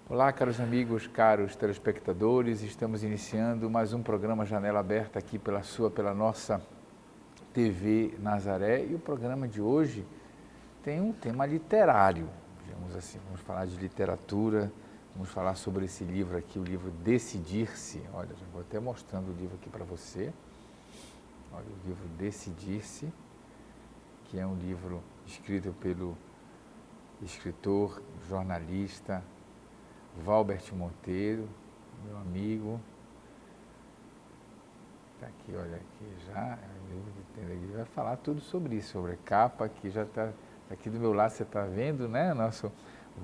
Olá, caros amigos, caros telespectadores, estamos iniciando mais um programa Janela Aberta aqui pela nossa TV Nazaré, e o programa de hoje tem um tema literário, digamos assim, vamos falar de literatura, vamos falar sobre esse livro aqui, o livro Decidir-se. Olha, já vou até mostrando o livro aqui para você. Olha, o livro Decidir-se, que é um livro escrito pelo escritor, jornalista Valbert Monteiro, meu amigo. Está aqui, olha aqui já, ele vai falar tudo sobre isso, sobre a capa, que já está aqui do meu lado, você está vendo, né? Nosso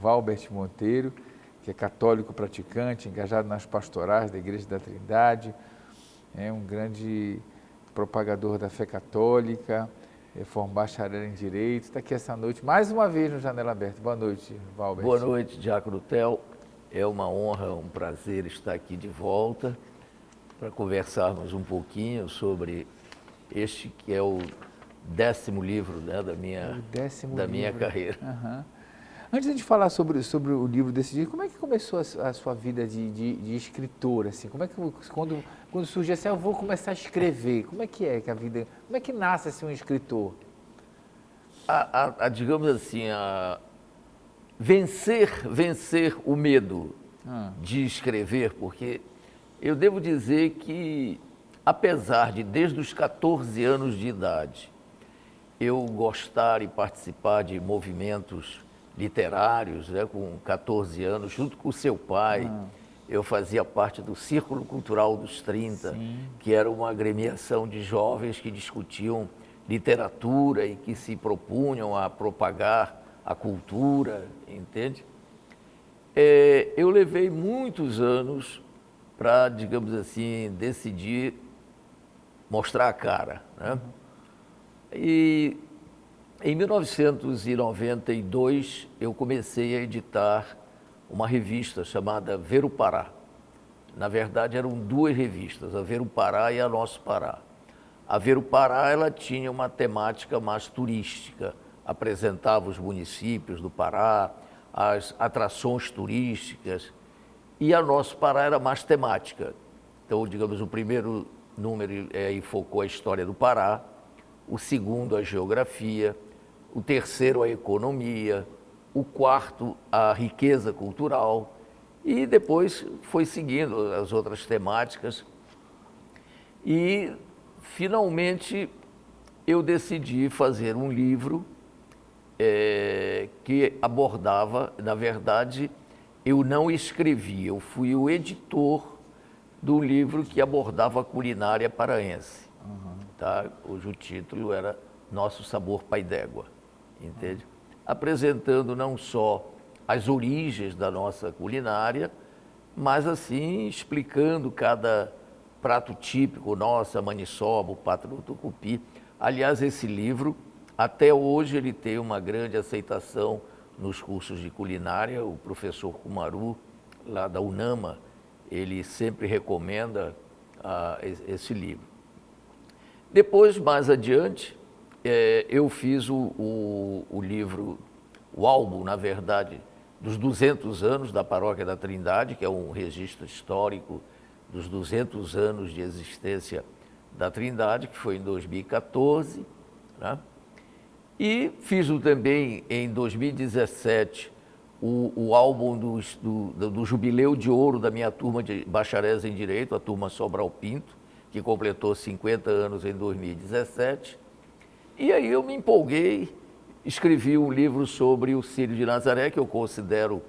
Valbert Monteiro, que é católico praticante, engajado nas pastorais da Igreja da Trindade, é um grande propagador da fé católica, bacharel em Direito, está aqui essa noite, mais uma vez no Janela Aberta. Boa noite, Valbert. Boa noite, Diácono Theo. É uma honra, um prazer estar aqui de volta para conversarmos um pouquinho sobre este que é o 10º livro, né, da minha carreira. Uhum. Antes de falar sobre o livro desse dia, como é que começou a sua vida de escritor? Assim? Como é que quando surgiu assim, eu vou começar a escrever, como é que a vida, como é que nasce assim, um escritor? Digamos assim, vencer o medo de escrever, porque eu devo dizer que, apesar de, desde os 14 anos de idade, eu gostar e participar de movimentos literários, né, com 14 anos, junto com o seu pai, eu fazia parte do Círculo Cultural dos 30, Sim. que era uma agremiação de jovens que discutiam literatura e que se propunham a propagar a cultura, entende? Eu levei muitos anos para, digamos assim, decidir mostrar a cara, né? E em 1992 eu comecei a editar uma revista chamada Ver o Pará. Na verdade eram duas revistas, a Ver o Pará e a Nosso Pará. A Ver o Pará, ela tinha uma temática mais turística, apresentava os municípios do Pará, as atrações turísticas, e a Nosso Pará era mais temática. Então, digamos, o primeiro número enfocou a história do Pará, o segundo a geografia, o terceiro a economia, o quarto a riqueza cultural, e depois foi seguindo as outras temáticas. E, finalmente, eu decidi fazer um livro que abordava, na verdade, eu não escrevi, eu fui o editor do livro que abordava a culinária paraense, tá? Cujo título era Nosso Sabor Pai d'Égua, entende? Apresentando não só as origens da nossa culinária, mas assim explicando cada prato típico nosso, a maniçoba, o pato do tucupi. Aliás, esse livro, até hoje, ele tem uma grande aceitação nos cursos de culinária. O professor Kumaru, lá da UNAMA, ele sempre recomenda esse livro. Depois, mais adiante, eu fiz o livro, o álbum, na verdade, dos 200 anos da Paróquia da Trindade, que é um registro histórico dos 200 anos de existência da Trindade, que foi em 2014, né? E fiz também, em 2017, o álbum do Jubileu de Ouro da minha turma de bacharéis em Direito, a turma Sobral Pinto, que completou 50 anos em 2017. E aí eu me empolguei, escrevi um livro sobre o Círio de Nazaré, que eu considero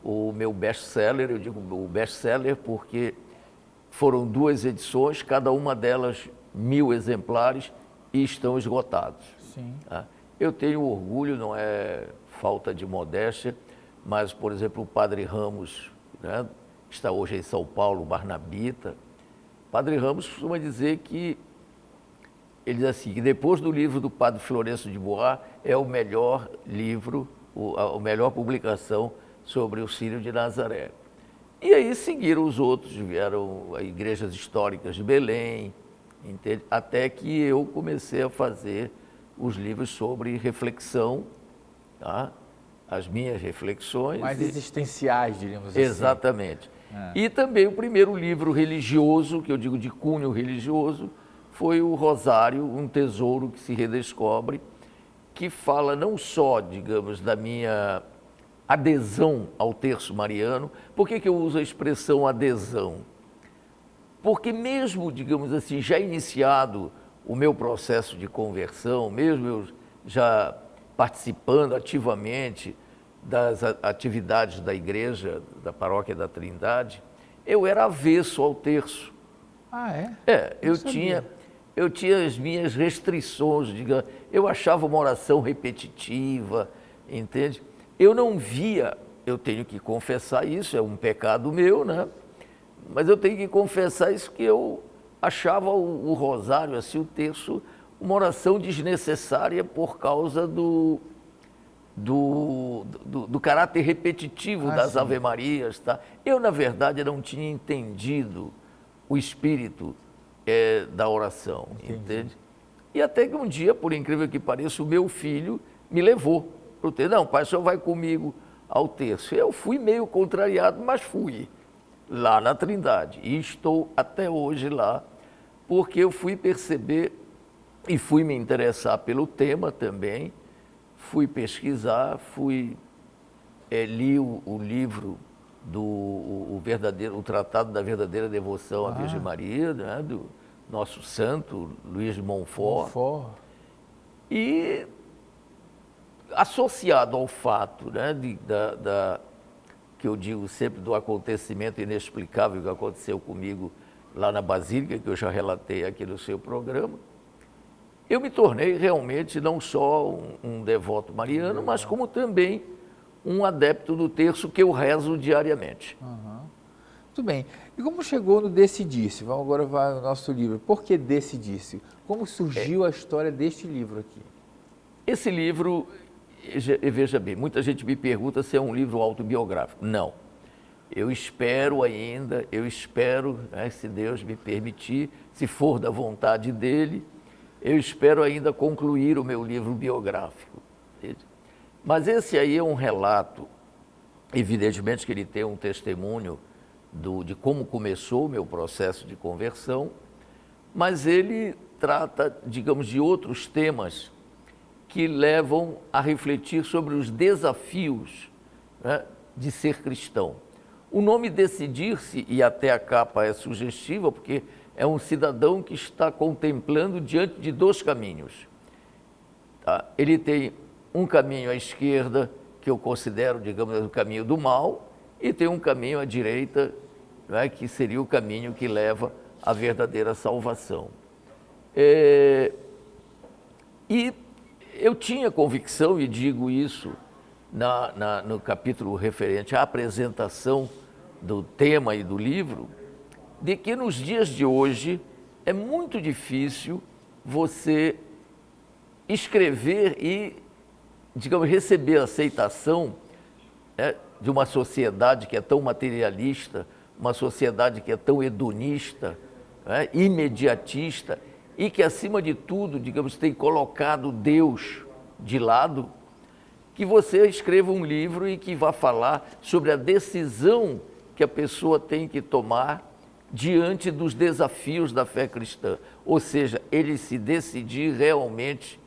o meu best-seller. Eu digo o best-seller porque foram 2 edições, cada uma delas 1000 exemplares, e estão esgotados. Sim. Tá? Eu tenho orgulho, não é falta de modéstia, mas, por exemplo, o Padre Ramos, né, está hoje em São Paulo, Barnabita. Padre Ramos costuma dizer que, ele diz assim, que depois do livro do Padre Florencio de Bois, é o melhor livro, a melhor publicação sobre o Círio de Nazaré. E aí seguiram os outros, vieram as igrejas históricas de Belém, entende? Até que eu comecei a fazer os livros sobre reflexão, tá? as minhas reflexões. Mais existenciais, diríamos assim. Exatamente. E também o primeiro livro religioso, que eu digo de cunho religioso, foi o Rosário, um tesouro que se redescobre, que fala não só, digamos, da minha adesão ao terço mariano. Por que eu uso a expressão adesão? Porque mesmo, digamos assim, já iniciado o meu processo de conversão, mesmo eu já participando ativamente das atividades da igreja, da Paróquia da Trindade, eu era avesso ao terço. Ah, é? Eu tinha as minhas restrições, digamos, eu achava uma oração repetitiva, entende? Eu não via, eu tenho que confessar isso, é um pecado meu, né? Mas eu tenho que confessar isso, que eu achava o rosário, assim, o terço, uma oração desnecessária por causa do caráter repetitivo das Ave-Marias. Tá? Eu, na verdade, não tinha entendido o espírito da oração, entende? E até que um dia, por incrível que pareça, o meu filho me levou para o terço. Não, pai, o senhor vai comigo ao terço. Eu fui meio contrariado, mas fui lá na Trindade. E estou até hoje lá, porque eu fui perceber e fui me interessar pelo tema também, fui pesquisar, li o livro o Tratado da Verdadeira Devoção à Virgem Maria, né, do nosso santo Luís de Montfort. E associado ao fato, né, que eu digo sempre do acontecimento inexplicável que aconteceu comigo lá na Basílica, que eu já relatei aqui no seu programa, eu me tornei realmente não só um devoto mariano, mas como também um adepto do terço que eu rezo diariamente. Muito bem. E como chegou no Decidir-se? Vamos agora ao nosso livro. Por que Decidir-se? Como surgiu a história deste livro aqui? Esse livro, veja bem, muita gente me pergunta se é um livro autobiográfico. Não. Eu espero, né, se Deus me permitir, se for da vontade dele, eu espero ainda concluir o meu livro biográfico. Mas esse aí é um relato, evidentemente que ele tem um testemunho de como começou o meu processo de conversão, mas ele trata, digamos, de outros temas que levam a refletir sobre os desafios, né, de ser cristão. O nome Decidir-se, e até a capa é sugestiva, porque é um cidadão que está contemplando diante de dois caminhos. Tá? Ele tem um caminho à esquerda, que eu considero, digamos, o caminho do mal, e tem um caminho à direita, né, que seria o caminho que leva à verdadeira salvação. E eu tinha convicção, e digo isso no capítulo referente à apresentação do tema e do livro, de que nos dias de hoje é muito difícil você escrever e, digamos, receber a aceitação, né, de uma sociedade que é tão materialista, uma sociedade que é tão hedonista, né, imediatista, e que, acima de tudo, digamos, tem colocado Deus de lado, que você escreva um livro e que vá falar sobre a decisão que a pessoa tem que tomar diante dos desafios da fé cristã. Ou seja, ele se decidir realmente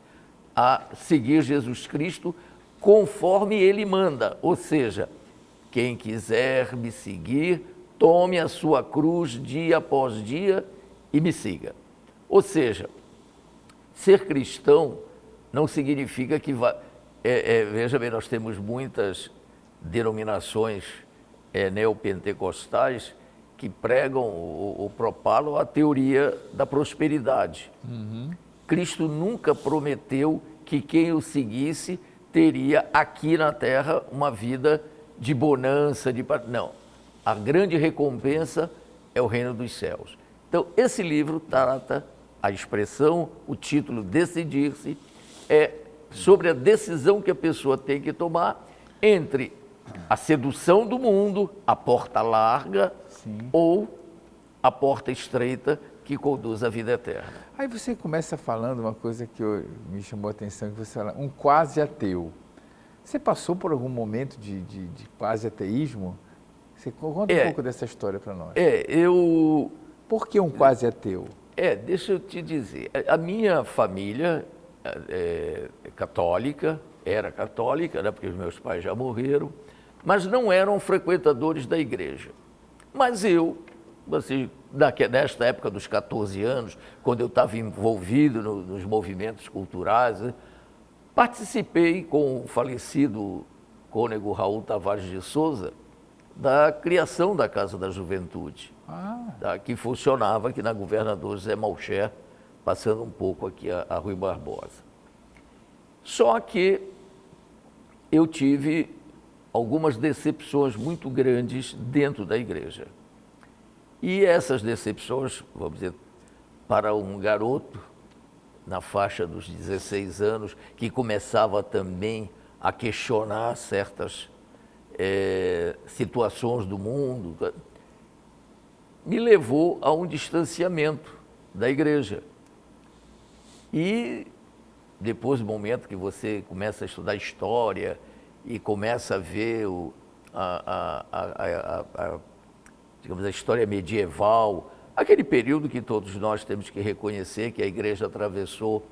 a seguir Jesus Cristo conforme ele manda. Ou seja, quem quiser me seguir, tome a sua cruz dia após dia e me siga. Ou seja, ser cristão não significa que veja bem, nós temos muitas denominações neopentecostais que pregam ou propalam a teoria da prosperidade. Cristo nunca prometeu que quem o seguisse teria aqui na terra uma vida de bonança, não. A grande recompensa é o reino dos céus. Então, esse livro trata a expressão, o título Decidir-se, é sobre a decisão que a pessoa tem que tomar entre a sedução do mundo, a porta larga, sim, ou a porta estreita que conduz à vida eterna. Aí você começa falando uma coisa que me chamou a atenção, que você fala, um quase ateu. Você passou por algum momento de quase ateísmo? Você conta um pouco dessa história para nós. Por que um quase ateu? Deixa eu te dizer, a minha família é católica, era católica, né, porque os meus pais já morreram, mas não eram frequentadores da igreja. Mas eu, assim, nesta época dos 14 anos, quando eu estava envolvido nos movimentos culturais, né, participei com o falecido cônego Raul Tavares de Souza da criação da Casa da Juventude, que funcionava aqui na Governador José Malcher, passando um pouco aqui a Rui Barbosa. Só que eu tive algumas decepções muito grandes dentro da igreja. E essas decepções, vamos dizer, para um garoto na faixa dos 16 anos, que começava também a questionar certas situações do mundo, me levou a um distanciamento da igreja. E depois do momento que você começa a estudar história e começa a ver digamos, a história medieval, aquele período que todos nós temos que reconhecer que a igreja atravessou,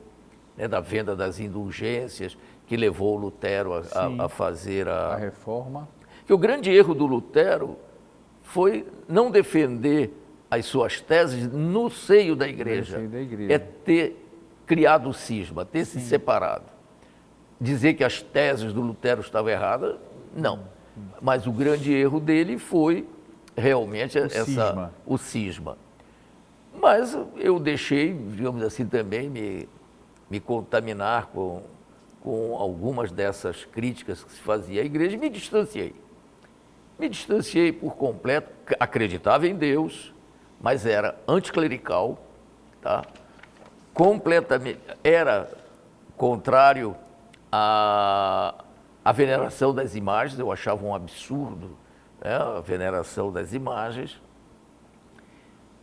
né, da venda das indulgências, que levou o Lutero a fazer a reforma. Que o grande erro do Lutero foi não defender as suas teses no seio da igreja. É ter criado o cisma, ter se separado. Dizer que as teses do Lutero estavam erradas, não. Mas o grande erro dele foi realmente o cisma. Mas eu deixei, digamos assim, também me contaminar com algumas dessas críticas que se fazia à igreja e me distanciei. Me distanciei por completo, acreditava em Deus, mas era anticlerical, tá? Completamente, era contrário à veneração das imagens, eu achava um absurdo, né, a veneração das imagens.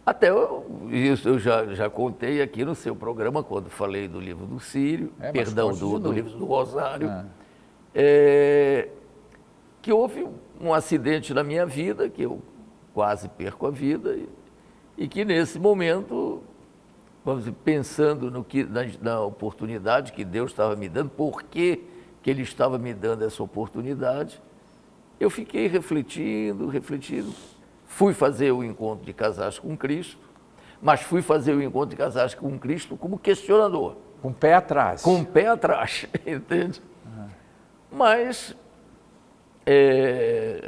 Até isso eu já contei aqui no seu programa, quando falei do livro do Sírio, perdão, do livro do Rosário, que houve um acidente na minha vida, que eu quase perco a vida, e que nesse momento, vamos dizer, pensando na oportunidade que Deus estava me dando, por que Ele estava me dando essa oportunidade, eu fiquei refletindo, fui fazer o encontro de casais com Cristo, mas fui fazer o encontro de casais com Cristo como questionador. Com o pé atrás. Com o pé atrás, entende? Mas,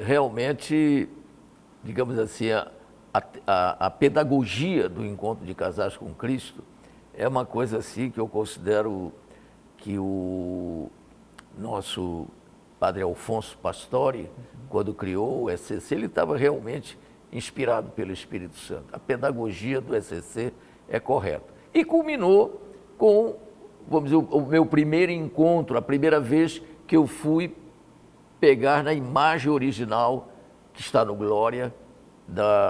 realmente, digamos assim, a pedagogia do encontro de casais com Cristo é uma coisa assim que eu considero que o nosso padre Alfonso Pastore, quando criou o ECC, ele estava realmente inspirado pelo Espírito Santo. A pedagogia do ECC é correta. E culminou com, vamos dizer, o meu primeiro encontro, a primeira vez que eu fui pegar na imagem original que está no Glória,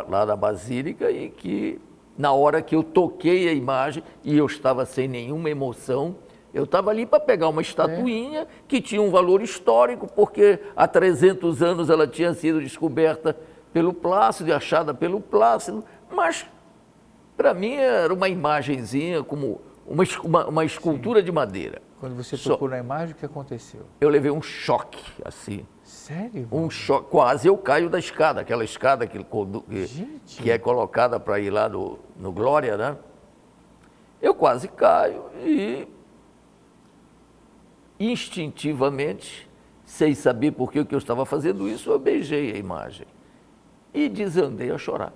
lá da Basílica, e que na hora que eu toquei a imagem, e eu estava sem nenhuma emoção, eu estava ali para pegar uma estatuinha que tinha um valor histórico, porque há 300 anos ela tinha sido descoberta pelo Plácido e achada pelo Plácido, mas para mim era uma imagenzinha, como uma escultura de madeira. Quando você tocou na imagem, o que aconteceu? Eu levei um choque, assim. Sério? Um choque, quase eu caio da escada, aquela escada que é colocada para ir lá no Glória, né? Eu quase caio e instintivamente, sem saber por que eu estava fazendo isso, eu beijei a imagem e desandei a chorar.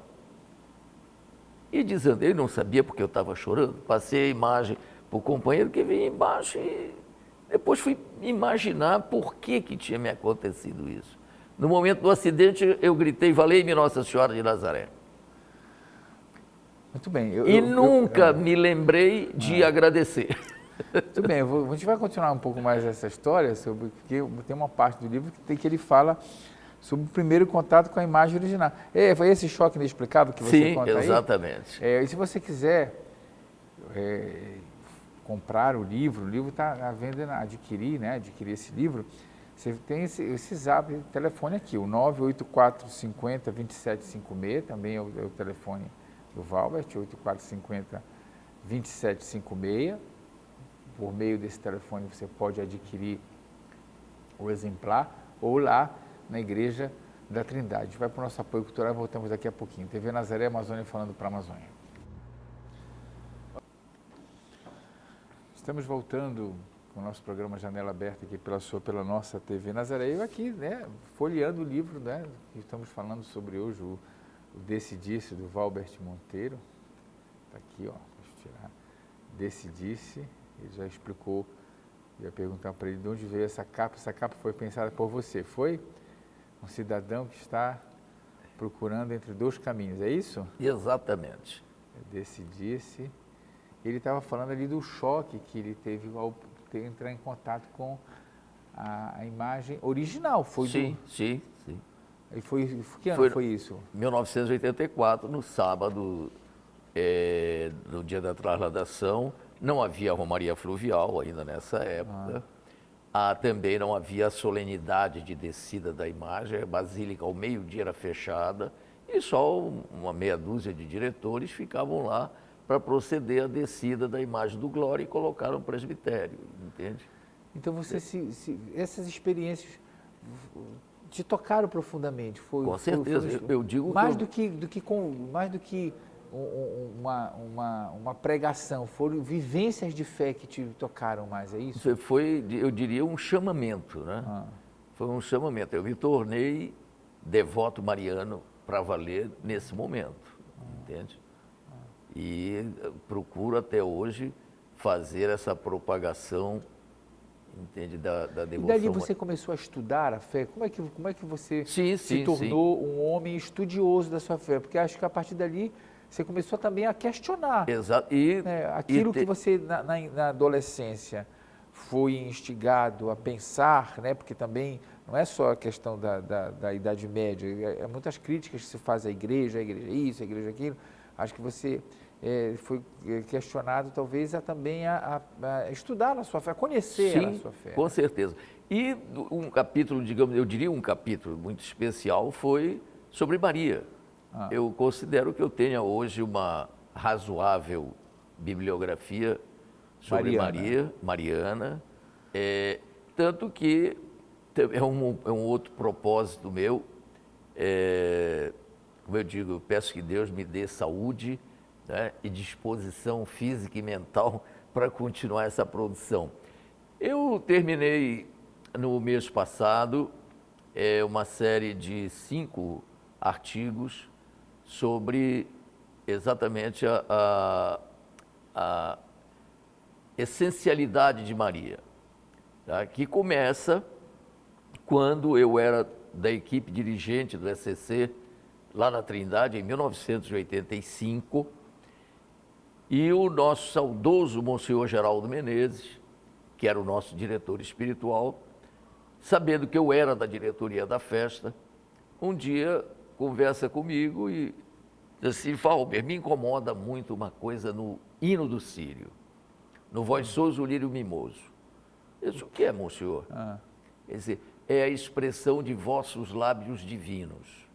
E desandei, não sabia porque eu estava chorando, passei a imagem para o companheiro que vinha embaixo e depois fui imaginar por que tinha me acontecido isso. No momento do acidente, eu gritei, valei-me Nossa Senhora de Nazaré. Muito bem. Nunca me lembrei de agradecer. Muito bem, a gente vai continuar um pouco mais essa história, porque tem uma parte do livro que ele fala sobre o primeiro contato com a imagem original. Foi esse choque inexplicável que você conta aí? Sim, exatamente. E se você quiser comprar o livro está à venda, adquirir esse livro, Você tem esse zap, telefone aqui, o 984 50 2756, também é o telefone do Valbert, 8450 2756. Por meio desse telefone você pode adquirir o exemplar ou lá na Igreja da Trindade. A gente vai para o nosso apoio cultural e voltamos daqui a pouquinho. TV Nazaré Amazônia falando para a Amazônia. Estamos voltando com o nosso programa Janela Aberta aqui pela nossa TV Nazaré. Eu aqui, né, folheando o livro, né, que estamos falando sobre hoje, o Decidir-se, do Valbert Monteiro. Está aqui, ó, deixa eu tirar. Decidir-se, ele já explicou, ia perguntar para ele de onde veio essa capa. Essa capa foi pensada por você, foi? Um cidadão que está procurando entre dois caminhos, é isso? Exatamente. Decidir-se. Ele estava falando ali do choque que ele teve ao entrar em contato com a imagem original. Foi sim. E que ano foi isso? 1984, no sábado, no dia da trasladação. Não havia romaria fluvial ainda nessa época. Também não havia solenidade de descida da imagem. A basílica ao meio-dia era fechada e só uma meia dúzia de diretores ficavam lá para proceder à descida da imagem do Glória e colocar no presbitério, entende? Então essas experiências te tocaram profundamente? Com certeza, eu digo mais do que uma pregação, foram vivências de fé que te tocaram mais, é isso? Foi, eu diria, um chamamento, né? Foi um chamamento. Eu me tornei devoto mariano para valer nesse momento, entende? E procuro até hoje fazer essa propagação, entende, da devoção. E dali você começou a estudar a fé? Como é que você se tornou um homem estudioso da sua fé? Porque acho que a partir dali você começou também a questionar. Exato. Aquilo que você, na adolescência, foi instigado a pensar, né? Porque também não é só a questão da Idade Média, é muitas críticas que se faz à igreja isso, à igreja aquilo. Acho que você foi questionado talvez também a estudar a sua fé, a conhecer a sua fé. Com certeza. E um capítulo, digamos, eu diria um capítulo muito especial foi sobre Maria. Eu considero que eu tenha hoje uma razoável bibliografia sobre Mariana, tanto que é um outro propósito meu, como eu digo, eu peço que Deus me dê saúde, né, e disposição física e mental para continuar essa produção. Eu terminei no mês passado uma série de 5 artigos sobre exatamente a essencialidade de Maria, tá? Que começa quando eu era da equipe dirigente do ECC, lá na Trindade, em 1985, e o nosso saudoso Monsenhor Geraldo Menezes, que era o nosso diretor espiritual, sabendo que eu era da diretoria da festa, um dia conversa comigo e diz assim: Valber, me incomoda muito uma coisa no hino do Sírio, no Vós sois o lírio mimoso. Eu disse: o que é, Monsenhor? Quer dizer, é a expressão de vossos lábios divinos.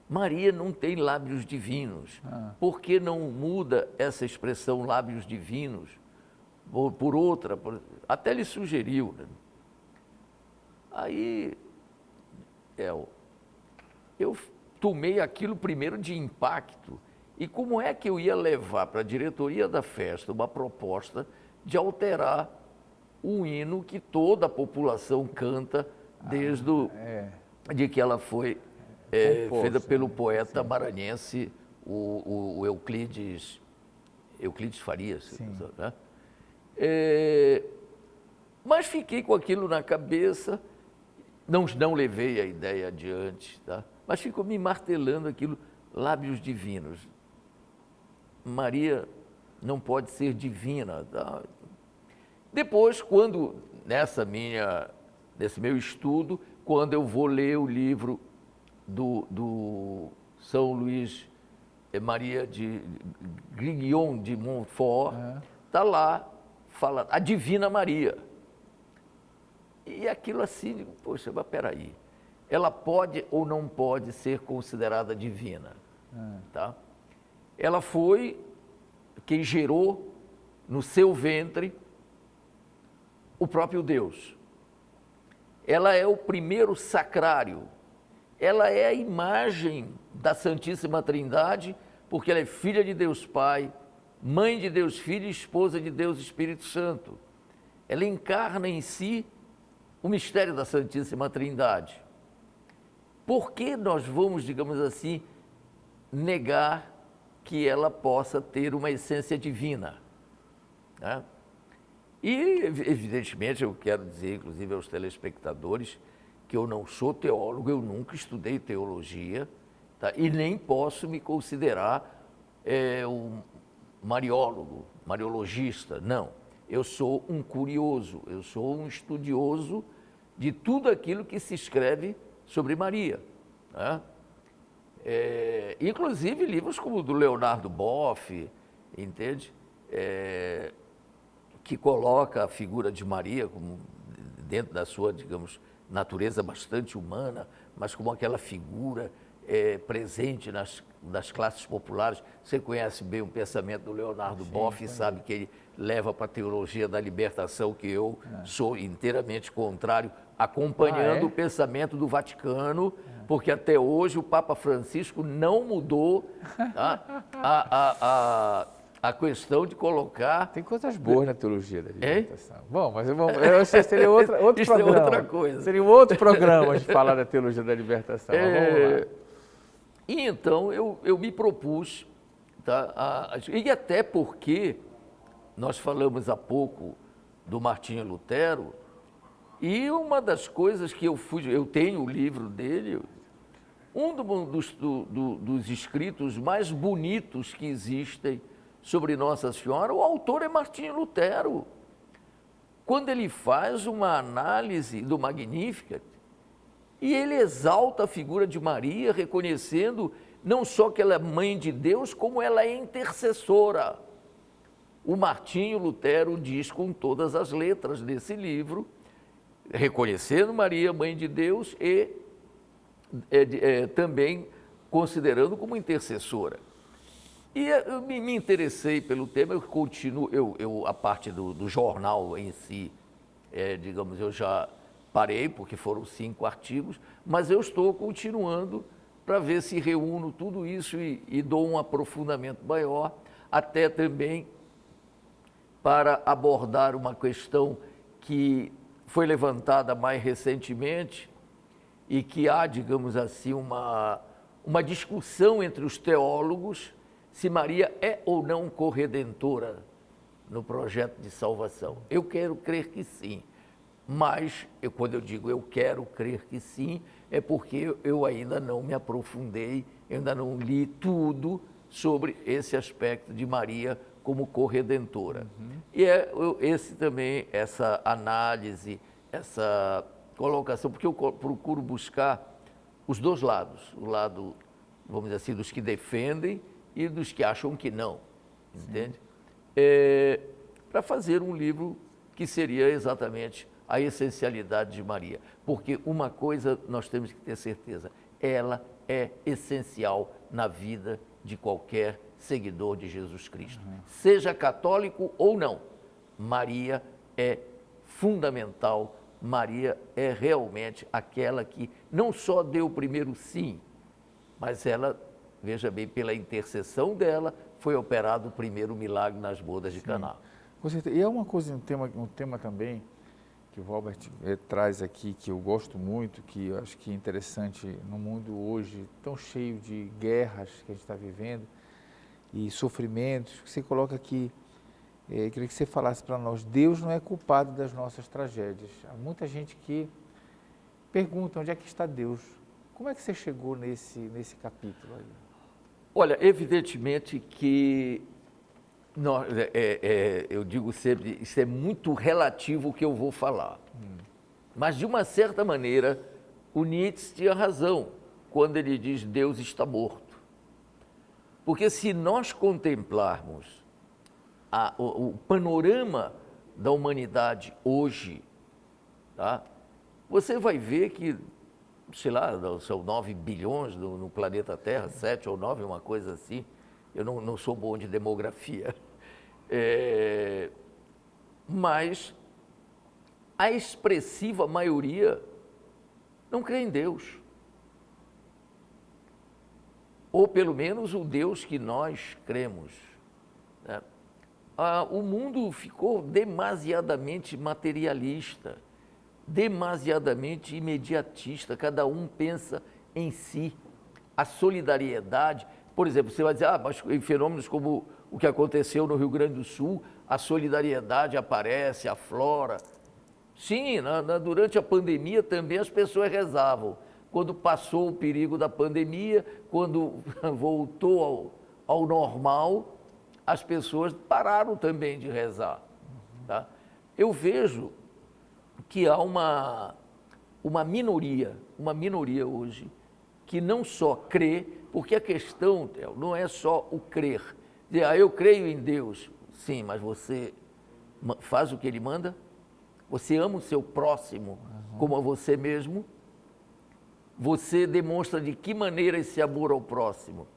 Maria não tem lábios divinos. Por que não muda essa expressão lábios divinos por outra? Até lhe sugeriu, né? Aí eu tomei aquilo primeiro de impacto. E como é que eu ia levar para a diretoria da festa uma proposta de alterar um hino que toda a população canta desde de que ela foi feita pelo poeta maranhense, o Euclides Farias. Né? Mas fiquei com aquilo na cabeça, não levei a ideia adiante, tá? Mas ficou me martelando aquilo, lábios divinos. Maria não pode ser divina. Tá? Depois, nesse meu estudo, quando eu vou ler o livro do São Luís Maria de Grignon de Montfort, está lá, fala a Divina Maria. E aquilo assim, digo, poxa, mas peraí, ela pode ou não pode ser considerada divina? Tá? Ela foi quem gerou no seu ventre o próprio Deus. Ela é o primeiro sacrário. Ela é a imagem da Santíssima Trindade, porque ela é filha de Deus Pai, mãe de Deus Filho e esposa de Deus Espírito Santo. Ela encarna em si o mistério da Santíssima Trindade. Por que nós vamos, digamos assim, negar que ela possa ter uma essência divina? Né? E, evidentemente, eu quero dizer, inclusive, aos telespectadores, que eu não sou teólogo, eu nunca estudei teologia, tá? E nem posso me considerar um mariólogo, mariologista, não. Eu sou um curioso, eu sou um estudioso de tudo aquilo que se escreve sobre Maria. Né? Inclusive livros como o do Leonardo Boff, entende? Que coloca a figura de Maria como dentro da sua, digamos, natureza bastante humana, mas como aquela figura presente nas classes populares. Você conhece bem o pensamento do Leonardo Boff e sabe que ele leva para a teologia da libertação, que eu sou inteiramente contrário, acompanhando o pensamento do Vaticano, porque até hoje o Papa Francisco não mudou a questão de colocar... Tem coisas boas na teologia da libertação. Bom, mas eu acho que seria outro Isso programa. É outra coisa. Seria um outro programa de falar da teologia da libertação. Mas vamos lá. E então eu me propus, tá, e até porque nós falamos há pouco do Martinho Lutero, e uma das coisas que eu tenho o livro dele, um dos escritos mais bonitos que existem sobre Nossa Senhora, o autor é Martinho Lutero. Quando ele faz uma análise do Magnificat, e ele exalta a figura de Maria, reconhecendo não só que ela é mãe de Deus, como ela é intercessora. O Martinho Lutero diz com todas as letras desse livro, reconhecendo Maria, mãe de Deus, e também considerando como intercessora. E eu me interessei pelo tema, eu continuo, a parte do jornal em si, digamos, eu já parei, porque foram 5 artigos, mas eu estou continuando para ver se reúno tudo isso e dou um aprofundamento maior, até também para abordar uma questão que foi levantada mais recentemente e que há, digamos assim, uma discussão entre os teólogos se Maria é ou não corredentora no projeto de salvação. Eu quero crer que sim, mas quando eu digo eu quero crer que sim, é porque eu ainda não me aprofundei, eu ainda não li tudo sobre esse aspecto de Maria como corredentora. E essa análise, essa colocação, porque eu procuro buscar os dois lados, o lado, vamos dizer assim, dos que defendem e dos que acham que não, entende? Para fazer um livro que seria exatamente a essencialidade de Maria. Porque uma coisa nós temos que ter certeza, ela é essencial na vida de qualquer seguidor de Jesus Cristo. Seja católico ou não, Maria é fundamental, Maria é realmente aquela que não só deu o primeiro sim, mas ela, veja bem, pela intercessão dela, foi operado o primeiro milagre nas bodas de Caná. Com certeza. E é uma coisa, um tema também que o Robert traz aqui, que eu gosto muito, que eu acho que é interessante no mundo hoje, tão cheio de guerras que a gente está vivendo e sofrimentos, que você coloca aqui, eu queria que você falasse para nós, Deus não é culpado das nossas tragédias. Há muita gente que pergunta onde é que está Deus. Como é que você chegou nesse capítulo aí? Olha, evidentemente que eu digo sempre, isso é muito relativo o que eu vou falar. Mas, de uma certa maneira, o Nietzsche tinha razão quando ele diz Deus está morto. Porque se nós contemplarmos o panorama da humanidade hoje, tá? você vai ver que, sei lá, são 9 bilhões no planeta Terra, 7 ou 9, uma coisa assim. Eu não sou bom de demografia. Mas a expressiva maioria não crê em Deus. Ou pelo menos o Deus que nós cremos, né? O mundo ficou demasiadamente materialista, demasiadamente imediatista, cada um pensa em si. A solidariedade, por exemplo, você vai dizer, mas em fenômenos como o que aconteceu no Rio Grande do Sul, a solidariedade aparece, aflora. Sim, durante a pandemia também as pessoas rezavam. Quando passou o perigo da pandemia, quando voltou ao normal, as pessoas pararam também de rezar. Tá? Eu vejo que há uma minoria hoje, que não só crê, porque a questão, Theo, não é só o crer. Dizer, eu creio em Deus. Sim, mas você faz o que Ele manda? Você ama o seu próximo como a você mesmo? Você demonstra de que maneira esse amor ao próximo?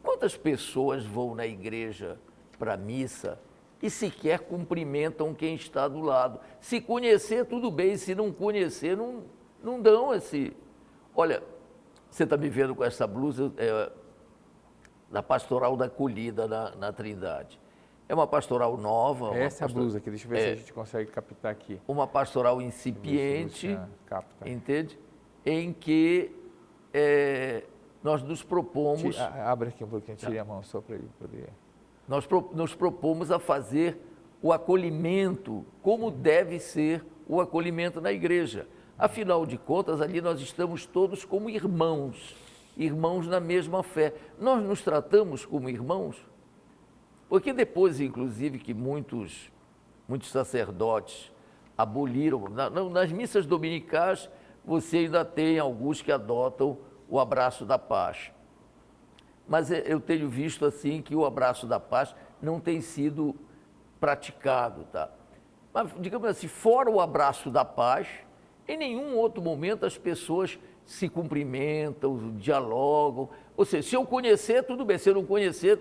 Quantas pessoas vão na igreja para a missa e sequer cumprimentam quem está do lado? Se conhecer, tudo bem. Se não conhecer, não dão esse... Olha, você está me vendo com essa blusa da Pastoral da Acolhida na Trindade. É uma pastoral nova. Essa é a blusa aqui, deixa eu ver se a gente consegue captar aqui. Uma pastoral incipiente, entende? Em que nós nos propomos... Abre aqui um pouquinho, tire a mão só para ele poder... Nós nos propomos a fazer o acolhimento, como deve ser o acolhimento na igreja. Afinal de contas, ali nós estamos todos como irmãos, irmãos na mesma fé. Nós nos tratamos como irmãos, porque depois, inclusive, que muitos sacerdotes aboliram, nas missas dominicais, você ainda tem alguns que adotam o abraço da paz. Mas eu tenho visto assim que o abraço da paz não tem sido praticado, tá? Mas, digamos assim, fora o abraço da paz, em nenhum outro momento as pessoas se cumprimentam, dialogam. Ou seja, se eu conhecer, tudo bem. Se eu não conhecer,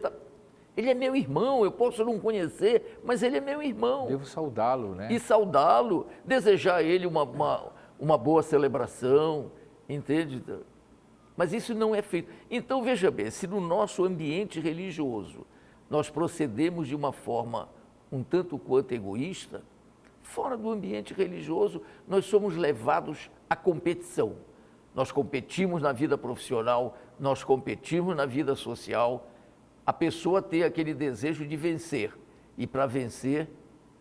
ele é meu irmão, eu posso não conhecer, mas ele é meu irmão. Devo saudá-lo, né? E saudá-lo, desejar a ele uma boa celebração, entende? Mas isso não é feito. Então, veja bem, se no nosso ambiente religioso nós procedemos de uma forma um tanto quanto egoísta, fora do ambiente religioso nós somos levados à competição. Nós competimos na vida profissional, nós competimos na vida social. A pessoa tem aquele desejo de vencer. E para vencer,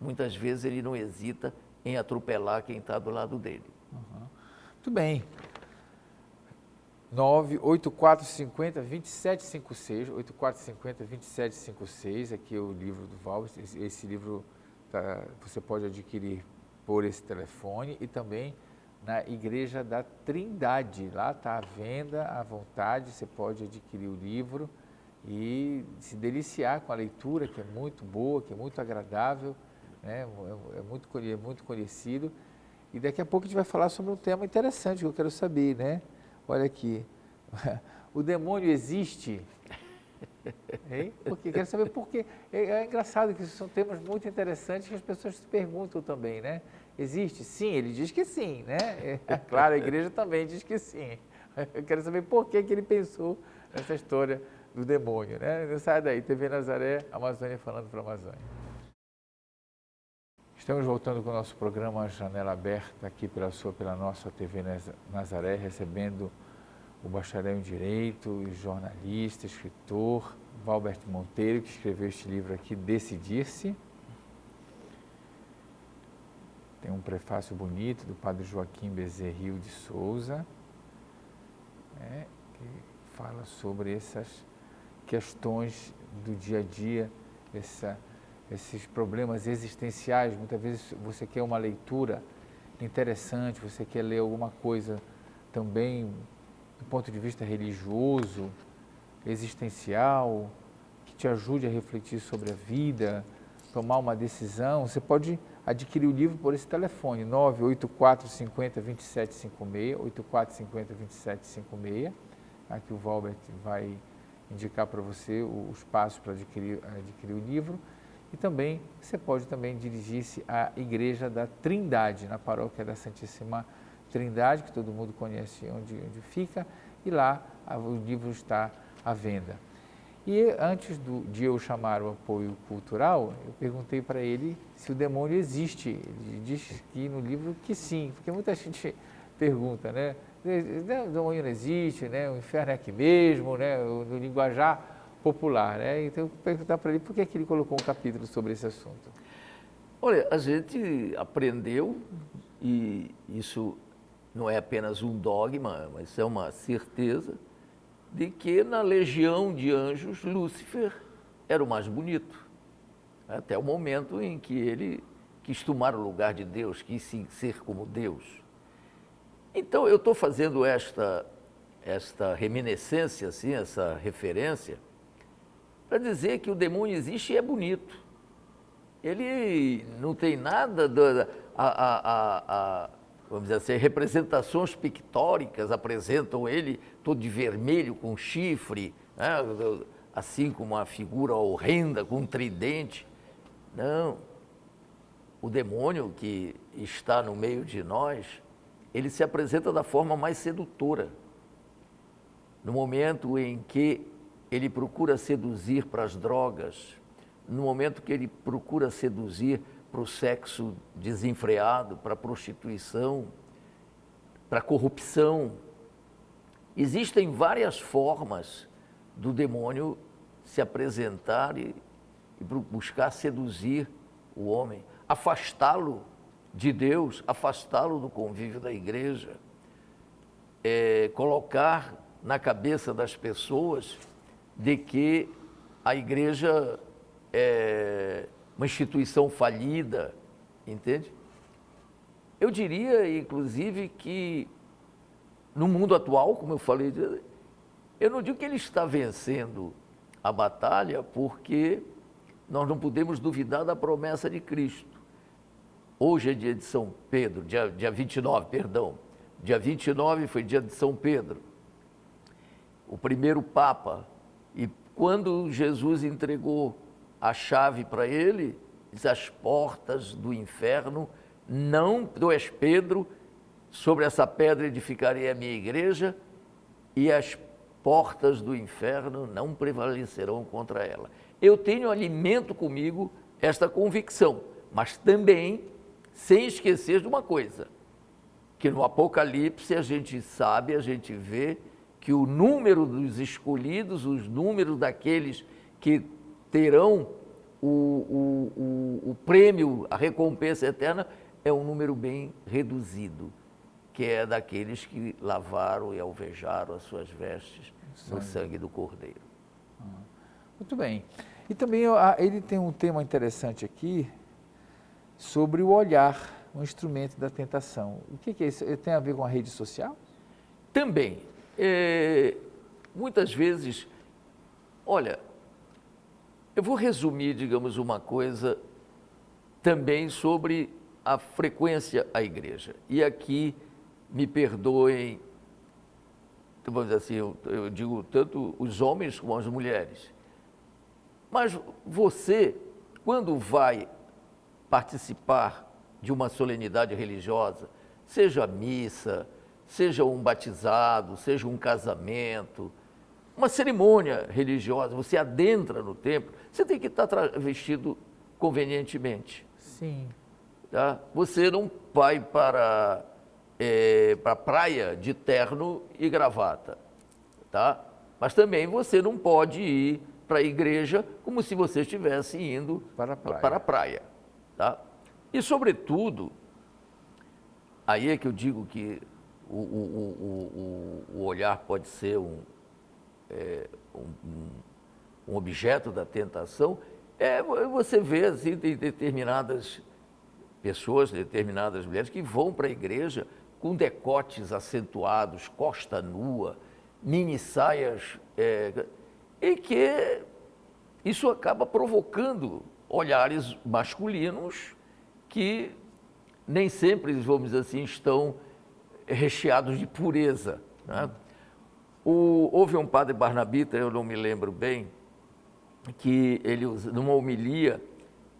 muitas vezes ele não hesita em atropelar quem está do lado dele. Muito bem. 98450-2756, 8450-2756, aqui é o livro do Valber. Esse livro você pode adquirir por esse telefone e também na Igreja da Trindade. Lá está à venda, à vontade, você pode adquirir o livro e se deliciar com a leitura, que é muito boa, que é muito agradável, né? É muito conhecido. E daqui a pouco a gente vai falar sobre um tema interessante que eu quero saber, né? Olha aqui, o demônio existe? Hein? Porque quero saber por quê. É engraçado que esses são temas muito interessantes que as pessoas se perguntam também, né? Existe? Sim, ele diz que sim, né? Claro, a igreja também diz que sim. Eu quero saber por que ele pensou nessa história do demônio, né? Não sai daí, TV Nazaré, Amazônia falando para a Amazônia. Estamos voltando com o nosso programa Janela Aberta, aqui pela nossa TV Nazaré, recebendo o bacharel em Direito, jornalista, escritor, Valber Monteiro, que escreveu este livro aqui, Decidir-se. Tem um prefácio bonito do padre Joaquim Bezerril de Souza, que fala sobre essas questões do dia a dia, esses problemas existenciais. Muitas vezes você quer uma leitura interessante, você quer ler alguma coisa também do ponto de vista religioso, existencial, que te ajude a refletir sobre a vida, tomar uma decisão. Você pode adquirir o livro por esse telefone, 98450-2756, 8450-2756. Aqui o Valbert vai indicar para você os passos para adquirir o livro. E também, você pode também dirigir-se à Igreja da Trindade, na paróquia da Santíssima Trindade, que todo mundo conhece onde fica, e lá o livro está à venda. E antes de eu chamar o apoio cultural, eu perguntei para ele se o demônio existe. Ele diz que no livro que sim, porque muita gente pergunta, né? O demônio não existe, né? O inferno é aqui mesmo, né? No linguajar popular, né? Então eu vou perguntar para ele por que ele colocou um capítulo sobre esse assunto. Olha, a gente aprendeu, e isso não é apenas um dogma, mas é uma certeza, de que na legião de anjos, Lúcifer era o mais bonito, até o momento em que ele quis tomar o lugar de Deus, quis ser como Deus. Então, eu estou fazendo esta reminiscência, assim, essa referência, para dizer que o demônio existe e é bonito. Ele não tem nada vamos dizer assim, representações pictóricas apresentam ele todo de vermelho, com chifre, né? Assim como uma figura horrenda, com um tridente. Não. O demônio que está no meio de nós, ele se apresenta da forma mais sedutora. No momento em que ele procura seduzir para as drogas, no momento que ele procura seduzir para o sexo desenfreado, para a prostituição, para a corrupção. Existem várias formas do demônio se apresentar e buscar seduzir o homem, afastá-lo de Deus, afastá-lo do convívio da igreja, colocar na cabeça das pessoas de que a igreja é uma instituição falida, entende? Eu diria, inclusive, que no mundo atual, como eu falei, eu não digo que ele está vencendo a batalha, porque nós não podemos duvidar da promessa de Cristo. Hoje é dia de São Pedro, dia 29, perdão. Dia 29 foi dia de São Pedro, o primeiro Papa. E quando Jesus entregou a chave para ele, diz: as portas do inferno não, tu és Pedro, sobre essa pedra edificarei a minha igreja, e as portas do inferno não prevalecerão contra ela. Eu tenho alimento comigo esta convicção, mas também sem esquecer de uma coisa, que no Apocalipse a gente sabe, a gente vê que o número dos escolhidos, os números daqueles que terão o prêmio, a recompensa eterna, é um número bem reduzido, que é daqueles que lavaram e alvejaram as suas vestes no sangue do Cordeiro. Muito bem. E também ele tem um tema interessante aqui sobre o olhar, um instrumento da tentação. O que é isso? Tem a ver com a rede social? Também. Muitas vezes, olha, eu vou resumir, digamos, uma coisa também sobre a frequência à igreja. E aqui, me perdoem, vamos dizer assim, eu digo tanto os homens como as mulheres. Mas você, quando vai participar de uma solenidade religiosa, seja missa, seja um batizado, seja um casamento, uma cerimônia religiosa, você adentra no templo, você tem que estar vestido convenientemente. Sim. Tá? Você não vai para a praia de terno e gravata, tá? Mas também você não pode ir para a igreja como se você estivesse indo para a praia. Tá? E, sobretudo, aí é que eu digo que o olhar pode ser um objeto da tentação. Você vê, assim, tem determinadas pessoas, determinadas mulheres que vão para a igreja com decotes acentuados, costa nua, mini saias, e que isso acaba provocando olhares masculinos que nem sempre, vamos dizer assim, estão recheados de pureza, né? Houve um padre barnabita, eu não me lembro bem, que ele, numa homilia,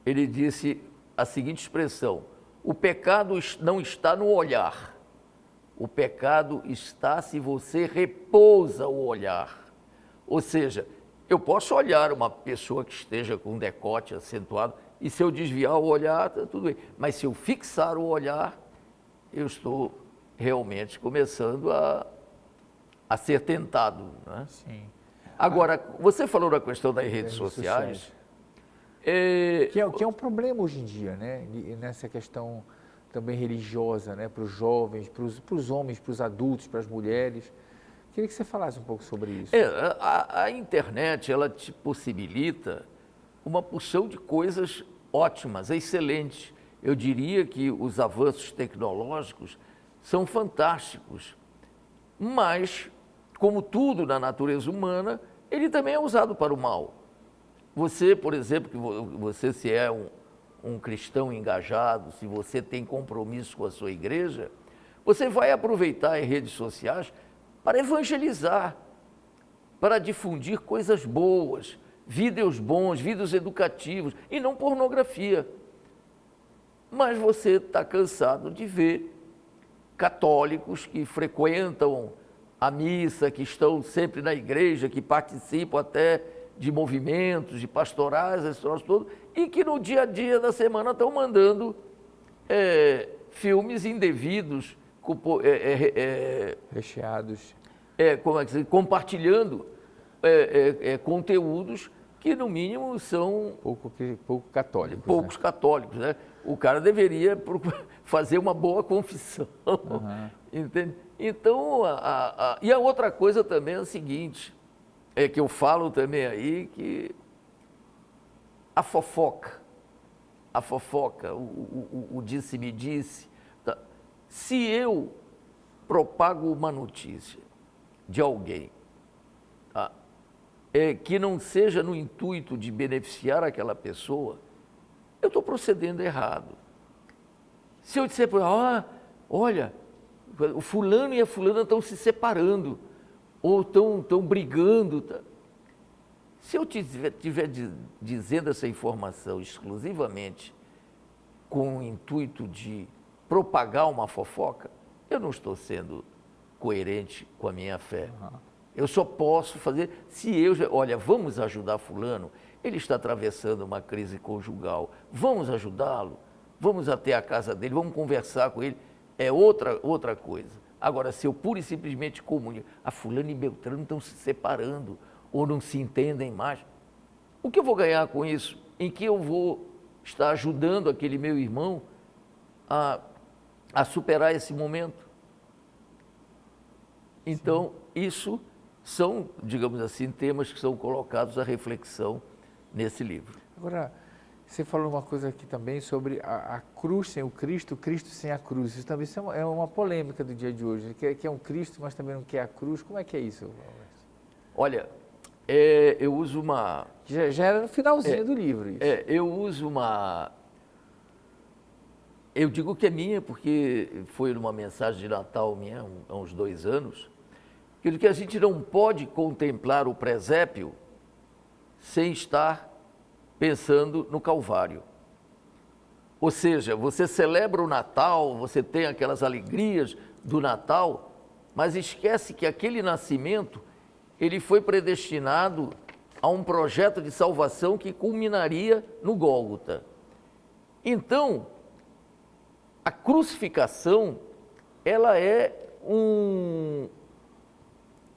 ele disse a seguinte expressão: o pecado não está no olhar, o pecado está se você repousa o olhar. Ou seja, eu posso olhar uma pessoa que esteja com um decote acentuado e se eu desviar o olhar, tá tudo bem. Mas se eu fixar o olhar, eu estou realmente começando a ser tentado, né? Sim. Agora, você falou da questão das redes sociais. Que é um problema hoje em dia, né? Nessa questão também religiosa, né? Para os jovens, para os homens, para os adultos, para as mulheres. Queria que você falasse um pouco sobre isso. A internet, ela te possibilita uma porção de coisas ótimas, excelentes. Eu diria que os avanços tecnológicos são fantásticos, mas, como tudo na natureza humana, ele também é usado para o mal. Você, por exemplo, se é um cristão engajado, se você tem compromisso com a sua igreja, você vai aproveitar as redes sociais para evangelizar, para difundir coisas boas, vídeos bons, vídeos educativos e não pornografia. Mas você está cansado de ver católicos que frequentam a missa, que estão sempre na igreja, que participam até de movimentos, de pastorais, esses troços todos, e que no dia a dia da semana estão mandando filmes indevidos, recheados. Como é que se diz? Compartilhando conteúdos que, no mínimo, são pouco católicos. Poucos, né? Católicos, né? O cara deveria fazer uma boa confissão, entende? Então, e a outra coisa também é a seguinte, que eu falo também aí, que a fofoca, o disse-me-disse, tá? Se eu propago uma notícia de alguém, tá, que não seja no intuito de beneficiar aquela pessoa, eu estou procedendo errado. Se eu disser para ela, olha, o fulano e a fulana estão se separando, ou estão brigando. Tá? Se eu estiver dizendo essa informação exclusivamente com o intuito de propagar uma fofoca, eu não estou sendo coerente com a minha fé. Eu só posso fazer, olha, vamos ajudar fulano, ele está atravessando uma crise conjugal, vamos ajudá-lo, vamos até a casa dele, vamos conversar com ele, é outra coisa. Agora, se eu pura e simplesmente comunico, a fulano e Beltrano estão se separando, ou não se entendem mais, o que eu vou ganhar com isso? Em que eu vou estar ajudando aquele meu irmão a superar esse momento? Então, isso são, digamos assim, temas que são colocados à reflexão nesse livro. Agora, você falou uma coisa aqui também sobre a cruz sem o Cristo sem a cruz. Isso também é uma polêmica do dia de hoje. Quer um Cristo, mas também não quer a cruz. Como é que é isso? Olha, eu uso uma... Já era no finalzinho do livro isso. Eu uso uma... Eu digo que é minha, porque foi numa mensagem de Natal minha, há uns 2 anos, que a gente não pode contemplar o presépio sem estar pensando no Calvário. Ou seja, você celebra o Natal, você tem aquelas alegrias do Natal, mas esquece que aquele nascimento, ele foi predestinado a um projeto de salvação que culminaria no Gólgota. Então, a crucificação, ela é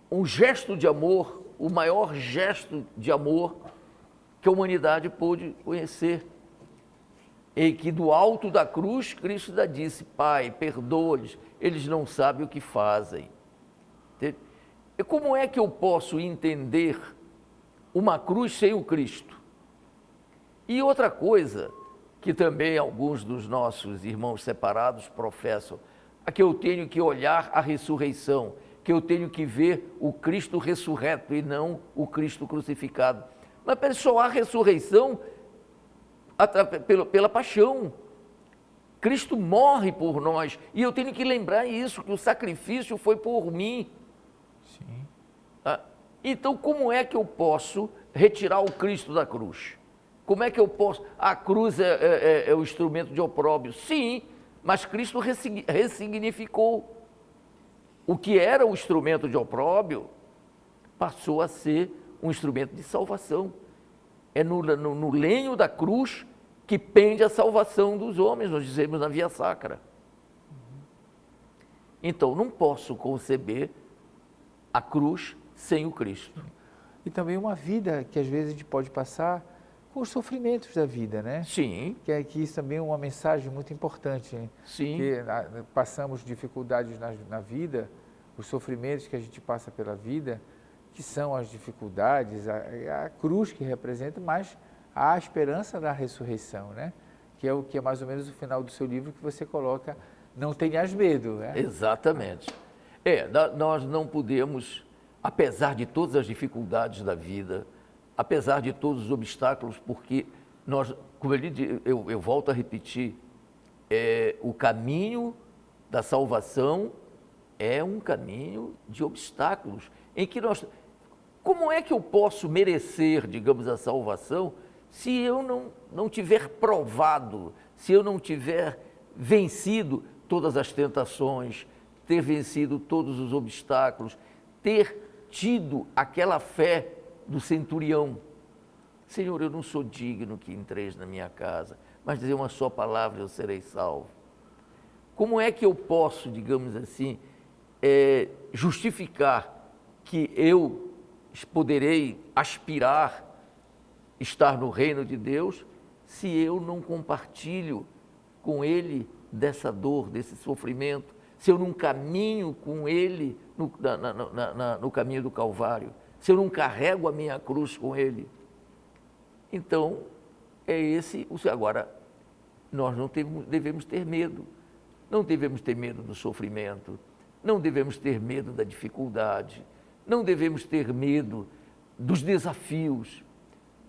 um gesto de amor, o maior gesto de amor que a humanidade pôde conhecer. E que do alto da cruz, Cristo ainda disse, Pai, perdoa-lhes, eles não sabem o que fazem. E como é que eu posso entender uma cruz sem o Cristo? E outra coisa, que também alguns dos nossos irmãos separados professam, é que eu tenho que olhar a ressurreição, que eu tenho que ver o Cristo ressurreto e não o Cristo crucificado. Mas só há ressurreição pela paixão. Cristo morre por nós. E eu tenho que lembrar isso, que o sacrifício foi por mim. Sim. Então, como é que eu posso retirar o Cristo da cruz? Como é que eu posso... A cruz é o instrumento de opróbrio. Sim, mas Cristo ressignificou. O que era o instrumento de opróbrio passou a ser um instrumento de salvação. É no lenho da cruz que pende a salvação dos homens, nós dizemos na Via Sacra. Então, não posso conceber a cruz sem o Cristo. E também uma vida que às vezes a gente pode passar com os sofrimentos da vida, né? Sim. Que isso também é uma mensagem muito importante, né? Sim. Que passamos dificuldades na vida, os sofrimentos que a gente passa pela vida, que são as dificuldades, a cruz que representa, mas a esperança da ressurreição, né? Que é mais ou menos o final do seu livro que você coloca, não tenhas medo, né? Exatamente. Nós não podemos, apesar de todas as dificuldades da vida, apesar de todos os obstáculos, porque nós, como eu volto a repetir, o caminho da salvação é um caminho de obstáculos, em que como é que eu posso merecer, digamos, a salvação, se eu não tiver provado, se eu não tiver vencido todas as tentações, ter vencido todos os obstáculos, ter tido aquela fé do centurião? Senhor, eu não sou digno que entreis na minha casa, mas dizer uma só palavra eu serei salvo. Como é que eu posso, digamos assim, justificar que eu poderei aspirar estar no reino de Deus se eu não compartilho com Ele dessa dor, desse sofrimento, se eu não caminho com Ele no caminho do Calvário, se eu não carrego a minha cruz com Ele? Então, agora, nós não devemos ter medo, não devemos ter medo do sofrimento, não devemos ter medo da dificuldade, não devemos ter medo dos desafios,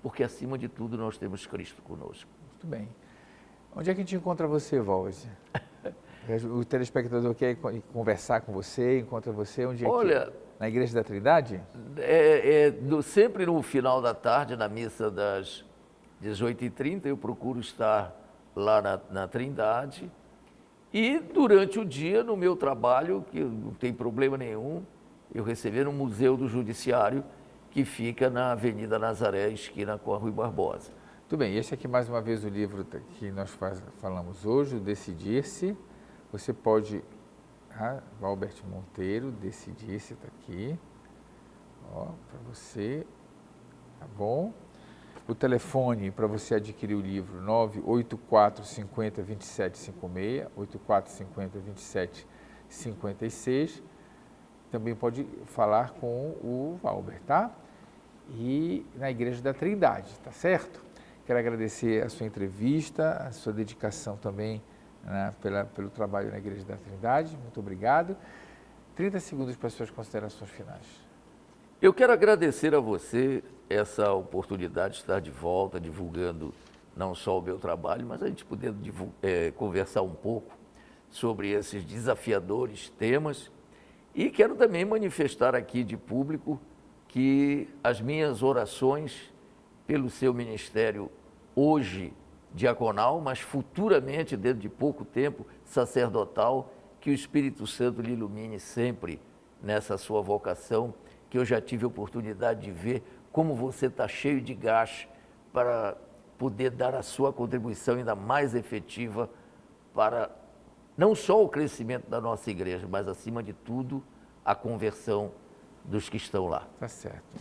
porque acima de tudo nós temos Cristo conosco. Muito bem. Onde é que a gente encontra você, Walter? O telespectador quer conversar com você, encontra você, onde é? Olha, na Igreja da Trindade? Sempre no final da tarde, na missa das 18h30, eu procuro estar lá na Trindade. E durante o dia, no meu trabalho, que não tem problema nenhum, eu receber no Museu do Judiciário, que fica na Avenida Nazaré, esquina com a Rui Barbosa. Muito bem, esse aqui mais uma vez o livro que nós falamos hoje, o Decidir-se. Você pode, Valbert Monteiro, Decidir-se, está aqui, para você, tá bom? O telefone para você adquirir o livro, 984 50 27 56, 84 50 27 56. Também pode falar com o Valber, tá? E na Igreja da Trindade, tá certo? Quero agradecer a sua entrevista, a sua dedicação também, né, pelo trabalho na Igreja da Trindade. Muito obrigado. 30 segundos para as suas considerações finais. Eu quero agradecer a você essa oportunidade de estar de volta, divulgando não só o meu trabalho, mas a gente podendo conversar um pouco sobre esses desafiadores temas. E quero também manifestar aqui de público que as minhas orações pelo seu ministério hoje diaconal, mas futuramente, dentro de pouco tempo, sacerdotal, que o Espírito Santo lhe ilumine sempre nessa sua vocação, que eu já tive a oportunidade de ver como você está cheio de gás para poder dar a sua contribuição ainda mais efetiva para não só o crescimento da nossa igreja, mas acima de tudo a conversão dos que estão lá. Tá certo.